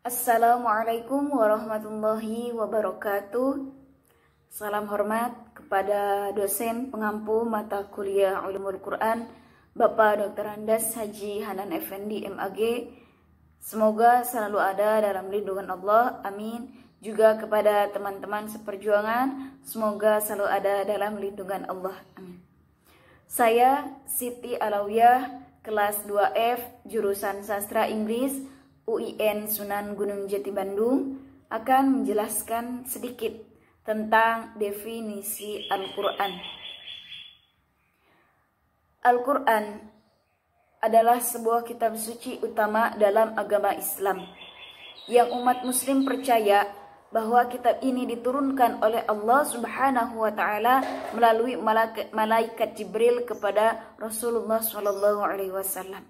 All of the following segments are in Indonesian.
Assalamualaikum warahmatullahi wabarakatuh. Salam hormat kepada dosen pengampu mata kuliah Ulumul Quran, Bapak Dr. Andas Haji Hanan Effendi MAG. Semoga selalu ada dalam lindungan Allah, amin. Juga kepada teman-teman seperjuangan, semoga selalu ada dalam lindungan Allah, amin. Saya Siti Alawiyah, kelas 2F, jurusan Sastra Inggris, UIN Sunan Gunung Jati Bandung, akan menjelaskan sedikit tentang definisi Al-Quran. Al-Quran adalah sebuah kitab suci utama dalam agama Islam, yang umat muslim percaya bahwa kitab ini diturunkan oleh Allah Subhanahu wa Ta'ala melalui malaikat Jibril kepada Rasulullah SAW.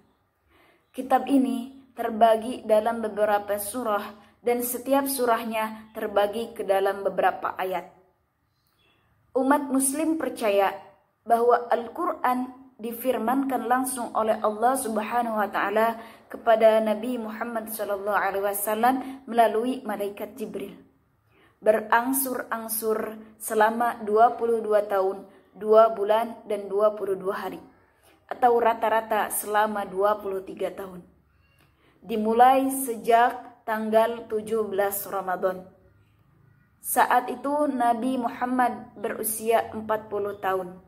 Kitab ini terbagi dalam beberapa surah dan setiap surahnya terbagi ke dalam beberapa ayat. Umat muslim percaya bahwa Al-Quran difirmankan langsung oleh Allah Subhanahu wa Ta'ala kepada Nabi Muhammad SAW melalui malaikat Jibril. Berangsur-angsur selama 22 tahun, 2 bulan dan 22 hari, atau rata-rata selama 23 tahun. Dimulai sejak tanggal 17 Ramadan. Saat itu Nabi Muhammad berusia 40 tahun.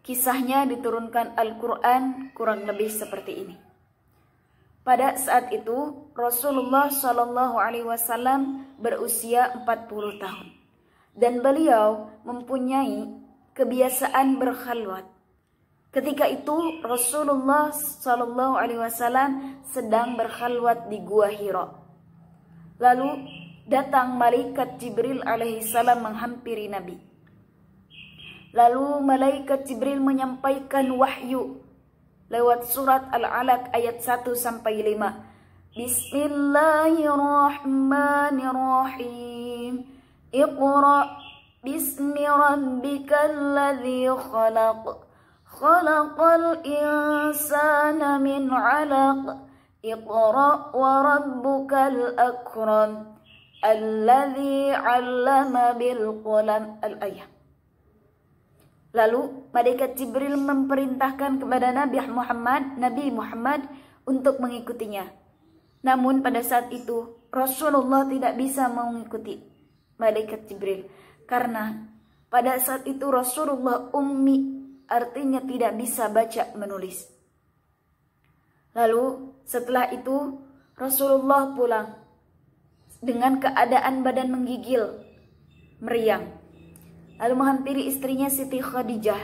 Kisahnya diturunkan Al-Quran kurang lebih seperti ini. Pada saat itu Rasulullah SAW berusia 40 tahun. Dan beliau mempunyai kebiasaan berkhalwat. Ketika itu Rasulullah SAW sedang berkhalwat di Gua Hira. Lalu datang malaikat Jibril alaihissalam menghampiri Nabi. Lalu malaikat Jibril menyampaikan wahyu lewat surat Al-Alaq ayat 1-5. Bismillahirrahmanirrahim. Iqra bismi rabbikal ladzi khalaq. Khalaqal insana min 'alaq. Iqra wa rabbukal akram. Alladzi 'allama bil qalam. Al-ayah. Lalu malaikat Jibril memerintahkan kepada Nabi Muhammad untuk mengikutinya. Namun pada saat itu Rasulullah tidak bisa mengikuti malaikat Jibril karena pada saat itu Rasulullah ummi, artinya tidak bisa baca menulis. Lalu setelah itu Rasulullah pulang dengan keadaan badan menggigil, meriang. Lalu menghampiri istrinya Siti Khadijah.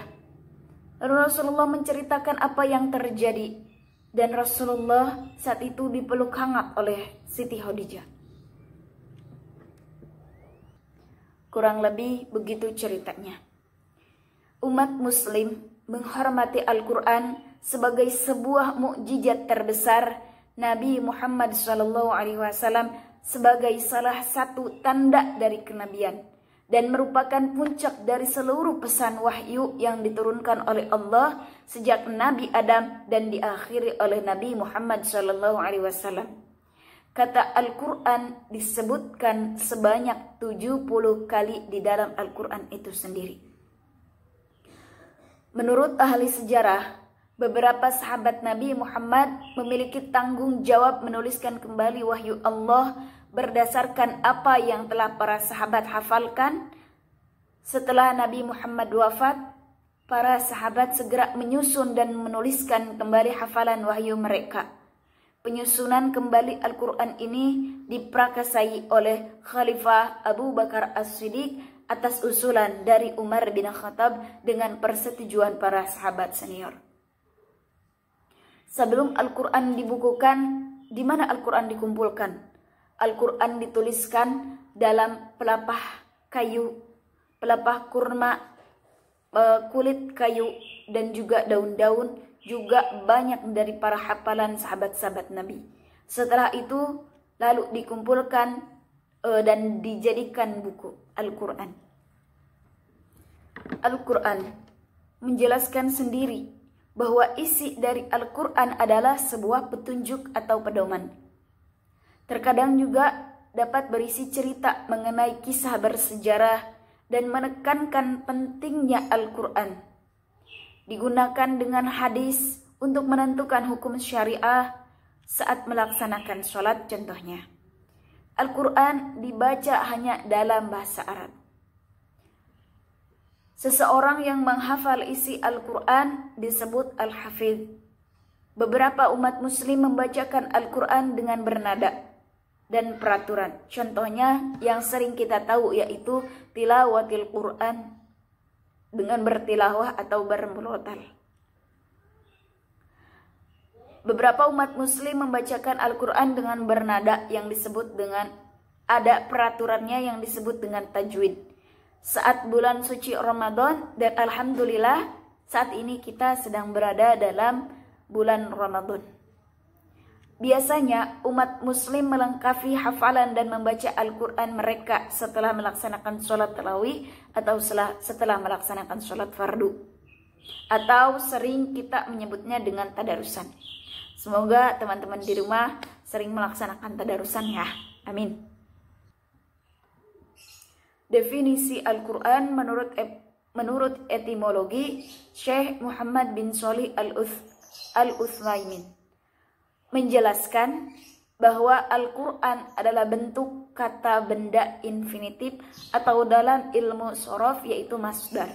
Lalu Rasulullah menceritakan apa yang terjadi. Dan Rasulullah saat itu dipeluk hangat oleh Siti Khadijah. Kurang lebih begitu ceritanya. Umat muslim menghormati Al-Quran sebagai sebuah mukjizat terbesar Nabi Muhammad SAW sebagai salah satu tanda dari kenabian dan merupakan puncak dari seluruh pesan wahyu yang diturunkan oleh Allah sejak Nabi Adam dan diakhiri oleh Nabi Muhammad SAW. Kata Al-Quran disebutkan sebanyak 70 kali di dalam Al-Quran itu sendiri. Menurut ahli sejarah, beberapa sahabat Nabi Muhammad memiliki tanggung jawab menuliskan kembali wahyu Allah berdasarkan apa yang telah para sahabat hafalkan. Setelah Nabi Muhammad wafat, para sahabat segera menyusun dan menuliskan kembali hafalan wahyu mereka. Penyusunan kembali Al-Quran ini diprakasai oleh Khalifah Abu Bakar As-Siddiq atas usulan dari Umar bin Khattab dengan persetujuan para sahabat senior. Sebelum Al-Quran dibukukan, di mana Al-Quran dikumpulkan? Al-Quran dituliskan dalam pelepah kayu, pelepah kurma, kulit kayu, dan juga daun-daun, juga banyak dari para hafalan sahabat-sahabat Nabi. Setelah itu lalu dikumpulkan dan dijadikan buku Al-Quran. Al-Quran menjelaskan sendiri bahwa isi dari Al-Quran adalah sebuah petunjuk atau pedoman. Terkadang juga dapat berisi cerita mengenai kisah bersejarah dan menekankan pentingnya Al-Quran. Digunakan dengan hadis untuk menentukan hukum syariah saat melaksanakan sholat contohnya. Al-Quran dibaca hanya dalam bahasa Arab. Seseorang yang menghafal isi Al-Quran disebut Al-Hafidh. Beberapa umat muslim membacakan Al-Quran dengan bernada dan peraturan. Contohnya yang sering kita tahu yaitu tilawatil Quran, dengan bertilawah atau bermurotal. Beberapa umat muslim membacakan Al-Quran dengan bernada yang disebut dengan, ada peraturannya yang disebut dengan tajwid. Saat bulan suci Ramadan, dan alhamdulillah saat ini kita sedang berada dalam bulan Ramadan. Biasanya umat muslim melengkapi hafalan dan membaca Al-Quran mereka setelah melaksanakan sholat tarawih atau setelah melaksanakan sholat fardu. Atau sering kita menyebutnya dengan tadarusan. Semoga teman-teman di rumah sering melaksanakan tadarusan ya. Amin. Definisi Al-Quran menurut etimologi Syekh Muhammad bin Shalih Al-Utsaimin menjelaskan bahwa Al-Quran adalah bentuk kata benda infinitif atau dalam ilmu shorof yaitu masdar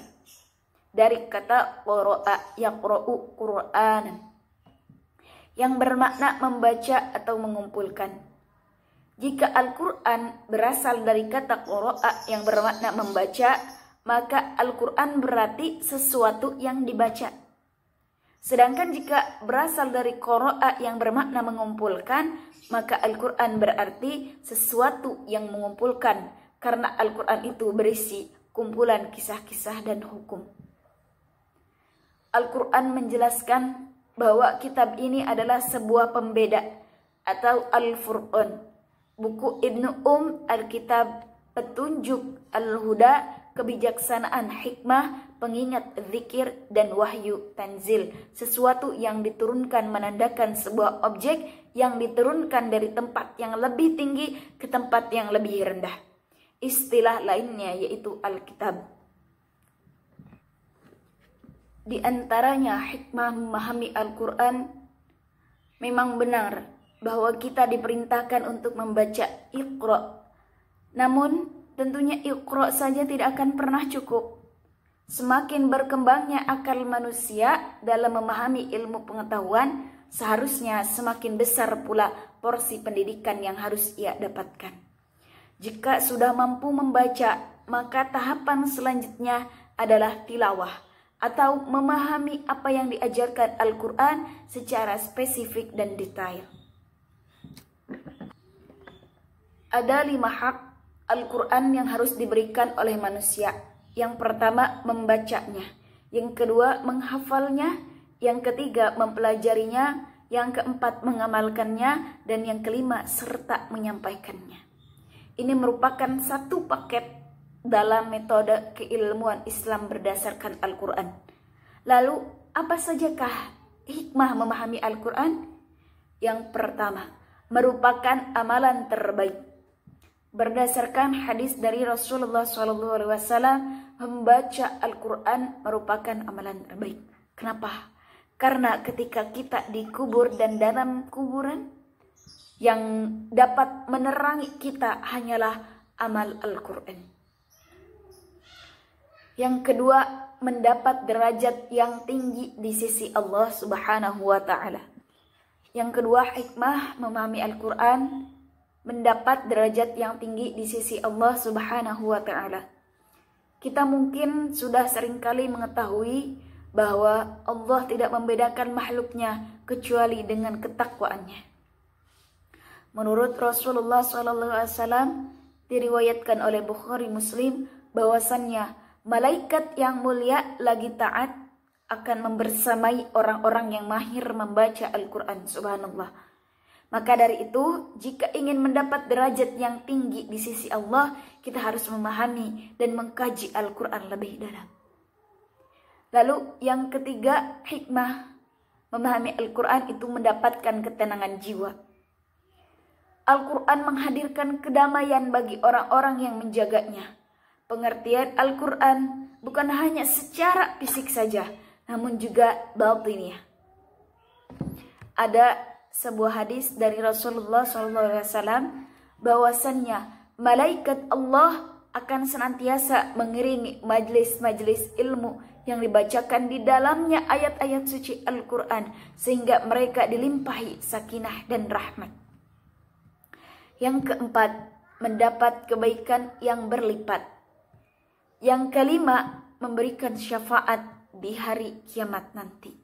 dari kata qara'a yaqra'u Qur'anan yang bermakna membaca atau mengumpulkan. Jika Al-Quran berasal dari kata qara'a yang bermakna membaca, maka Al-Quran berarti sesuatu yang dibaca. Sedangkan jika berasal dari qara'a yang bermakna mengumpulkan, maka Al-Quran berarti sesuatu yang mengumpulkan, karena Al-Quran itu berisi kumpulan kisah-kisah dan hukum. Al-Quran menjelaskan bahwa kitab ini adalah sebuah pembeda atau Al-Furqan. Buku Ibnu Alkitab, petunjuk, Al-Huda, kebijaksanaan, hikmah, pengingat, zikir, dan wahyu, tanzil. Sesuatu yang diturunkan menandakan sebuah objek yang diturunkan dari tempat yang lebih tinggi ke tempat yang lebih rendah. Istilah lainnya yaitu Alkitab. Di antaranya hikmah memahami Al-Quran, memang benar bahwa kita diperintahkan untuk membaca Iqra. Namun tentunya Iqra saja tidak akan pernah cukup. Semakin berkembangnya akal manusia dalam memahami ilmu pengetahuan, seharusnya semakin besar pula porsi pendidikan yang harus ia dapatkan. Jika sudah mampu membaca, maka tahapan selanjutnya adalah tilawah atau memahami apa yang diajarkan Al-Quran secara spesifik dan detail. Ada 5 hak Al-Quran yang harus diberikan oleh manusia. Yang pertama, membacanya. Yang kedua, menghafalnya. Yang ketiga, mempelajarinya. Yang keempat, mengamalkannya. Dan yang kelima, serta menyampaikannya. Ini merupakan satu paket dalam metode keilmuan Islam berdasarkan Al-Quran. Lalu, apa sajakah hikmah memahami Al-Quran? Yang pertama, merupakan amalan terbaik. Berdasarkan hadis dari Rasulullah SAW, membaca Al-Quran merupakan amalan terbaik. Kenapa? Karena ketika kita dikubur dan dalam kuburan, yang dapat menerangi kita hanyalah amal Al-Quran. Yang kedua, mendapat derajat yang tinggi di sisi Allah Subhanahu wa Ta'ala. Yang kedua, hikmah memahami Al-Quran, mendapat derajat yang tinggi di sisi Allah Subhanahu wa Ta'ala. Kita mungkin sudah seringkali mengetahui bahwa Allah tidak membedakan makhluknya kecuali dengan ketakwaannya. Menurut Rasulullah SAW, diriwayatkan oleh Bukhari Muslim bahwasannya malaikat yang mulia lagi taat akan membersamai orang-orang yang mahir membaca Al-Quran. Subhanallah. Maka dari itu, jika ingin mendapat derajat yang tinggi di sisi Allah, kita harus memahami dan mengkaji Al-Quran lebih dalam. Lalu yang ketiga, hikmah memahami Al-Quran itu mendapatkan ketenangan jiwa. Al-Quran menghadirkan kedamaian bagi orang-orang yang menjaganya. Pengertian Al-Quran bukan hanya secara fisik saja, namun juga batinnya. Ada sebuah hadis dari Rasulullah SAW bahwasannya malaikat Allah akan senantiasa mengiringi majelis-majelis ilmu yang dibacakan di dalamnya ayat-ayat suci Al-Quran, sehingga mereka dilimpahi sakinah dan rahmat. Yang keempat, mendapat kebaikan yang berlipat. Yang kelima, memberikan syafaat di hari kiamat nanti.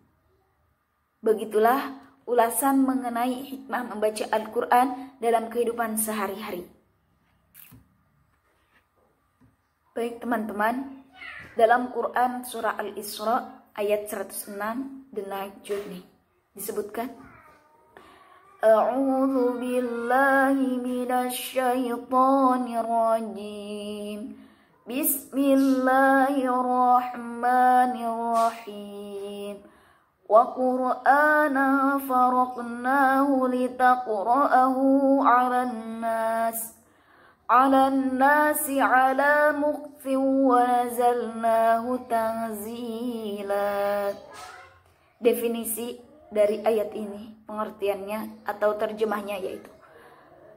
Begitulah ulasan mengenai hikmah membaca Al-Quran dalam kehidupan sehari-hari. Baik teman-teman, dalam Quran surah Al-Isra ayat 106 The Night Journey disebutkan, A'udzu billahi minasyaitonir rajim. Bismillahirrahmanirrahim. Wa Qur'ana faraqnahu litaqra'ahu 'alan nasi 'ala muqtin wa nazalnahu tanzila. Definisi dari ayat ini, pengertiannya atau terjemahnya yaitu,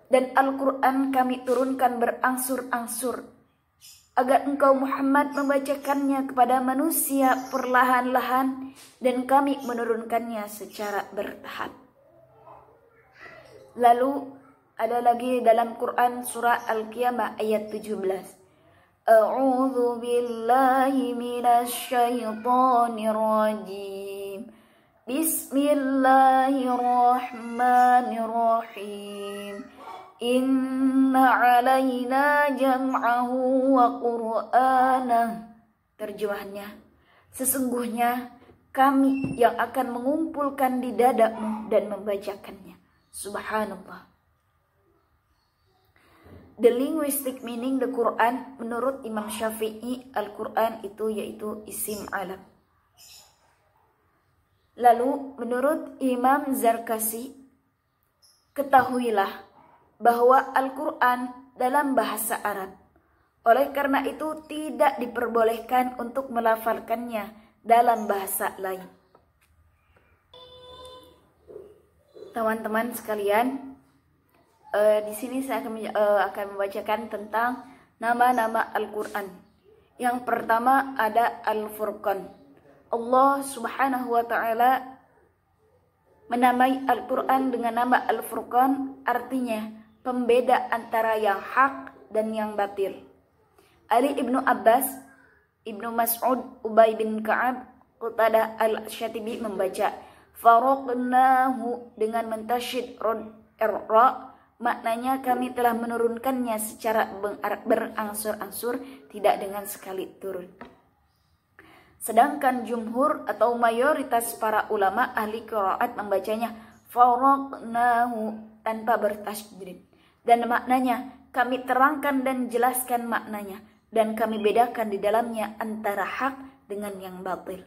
dan Al-Quran kami turunkan berangsur-angsur agar engkau Muhammad membacakannya kepada manusia perlahan-lahan, dan kami menurunkannya secara bertahap. Lalu ada lagi dalam Quran surah Al-Qiyamah ayat 17. A'udzu billahi minasyaitonir rajim. Bismillahirrahmanirrahim. Inna 'alaina jam'ahu wa Qur'anah. Terjemahannya, sesungguhnya kami yang akan mengumpulkan di dadamu dan membacakannya. Subhanallah. The linguistic meaning the Quran menurut Imam Syafi'i, Al-Quran itu yaitu isim alam. Lalu menurut Imam Zarkasi, ketahuilah bahwa Al-Quran dalam bahasa Arab. Oleh karena itu tidak diperbolehkan untuk melafalkannya dalam bahasa lain. Teman-teman sekalian, di sini saya akan membacakan tentang nama-nama Al-Quran. Yang pertama ada Al-Furqan. Allah Subhanahu wa Ta'ala menamai Al-Quran dengan nama Al-Furqan, artinya pembeda antara yang hak dan yang batil. Ali ibnu Abbas, Ibnu Mas'ud, Ubay bin Ka'ab, Qutadah al-Syatibi membaca faraqnahu dengan mentasyid ra, maknanya kami telah menurunkannya secara berangsur-angsur, tidak dengan sekali turun. Sedangkan jumhur atau mayoritas para ulama ahli qiraat membacanya faraqnahu tanpa bertasydid, dan maknanya kami terangkan dan jelaskan maknanya, dan kami bedakan di dalamnya antara hak dengan yang batil.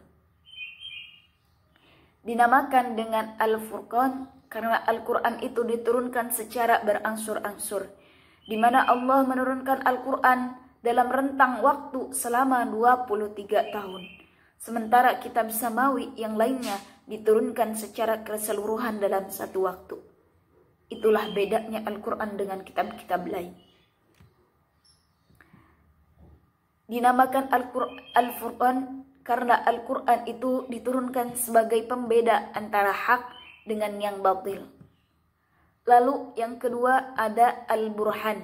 Dinamakan dengan Al-Furqan karena Al-Quran itu diturunkan secara berangsur-angsur, di mana Allah menurunkan Al-Quran dalam rentang waktu selama 23 tahun. Sementara kitab samawi yang lainnya diturunkan secara keseluruhan dalam satu waktu. Itulah bedanya Al-Quran dengan kitab-kitab lain. Dinamakan Al-Furqan karena Al-Quran itu diturunkan sebagai pembeda antara hak dengan yang batil. Lalu yang kedua ada Al-Burhan.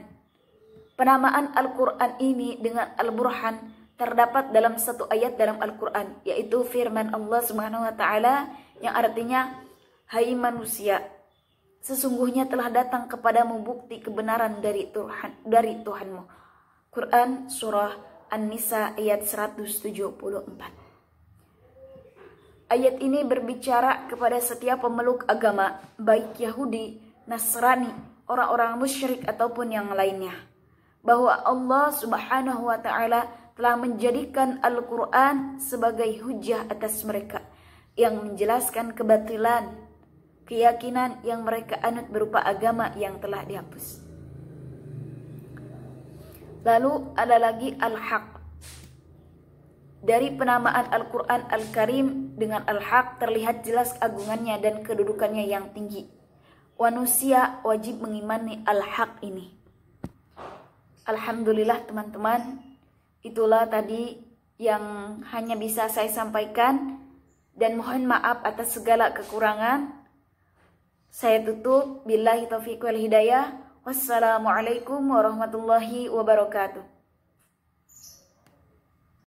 Penamaan Al-Quran ini dengan Al-Burhan terdapat dalam satu ayat dalam Al-Quran, yaitu firman Allah Subhanahu wa Ta'ala yang artinya, hai manusia, sesungguhnya telah datang kepadamu bukti kebenaran dari Tuhanmu. Quran surah An-Nisa ayat 174. Ayat ini berbicara kepada setiap pemeluk agama, baik Yahudi, Nasrani, orang-orang musyrik ataupun yang lainnya, bahwa Allah Subhanahu wa Ta'ala telah menjadikan Al-Quran sebagai hujah atas mereka yang menjelaskan kebatilan keyakinan yang mereka anut berupa agama yang telah dihapus. Lalu ada lagi al-haq. Dari penamaan Al-Quran Al-Karim dengan Al-Haq terlihat jelas keagungannya dan kedudukannya yang tinggi. Manusia wajib mengimani Al-Haq ini. Alhamdulillah teman-teman, itulah tadi yang hanya bisa saya sampaikan, dan mohon maaf atas segala kekurangan. Saya tutup, billahi taufiq wal hidayah. Wassalamualaikum warahmatullahi wabarakatuh.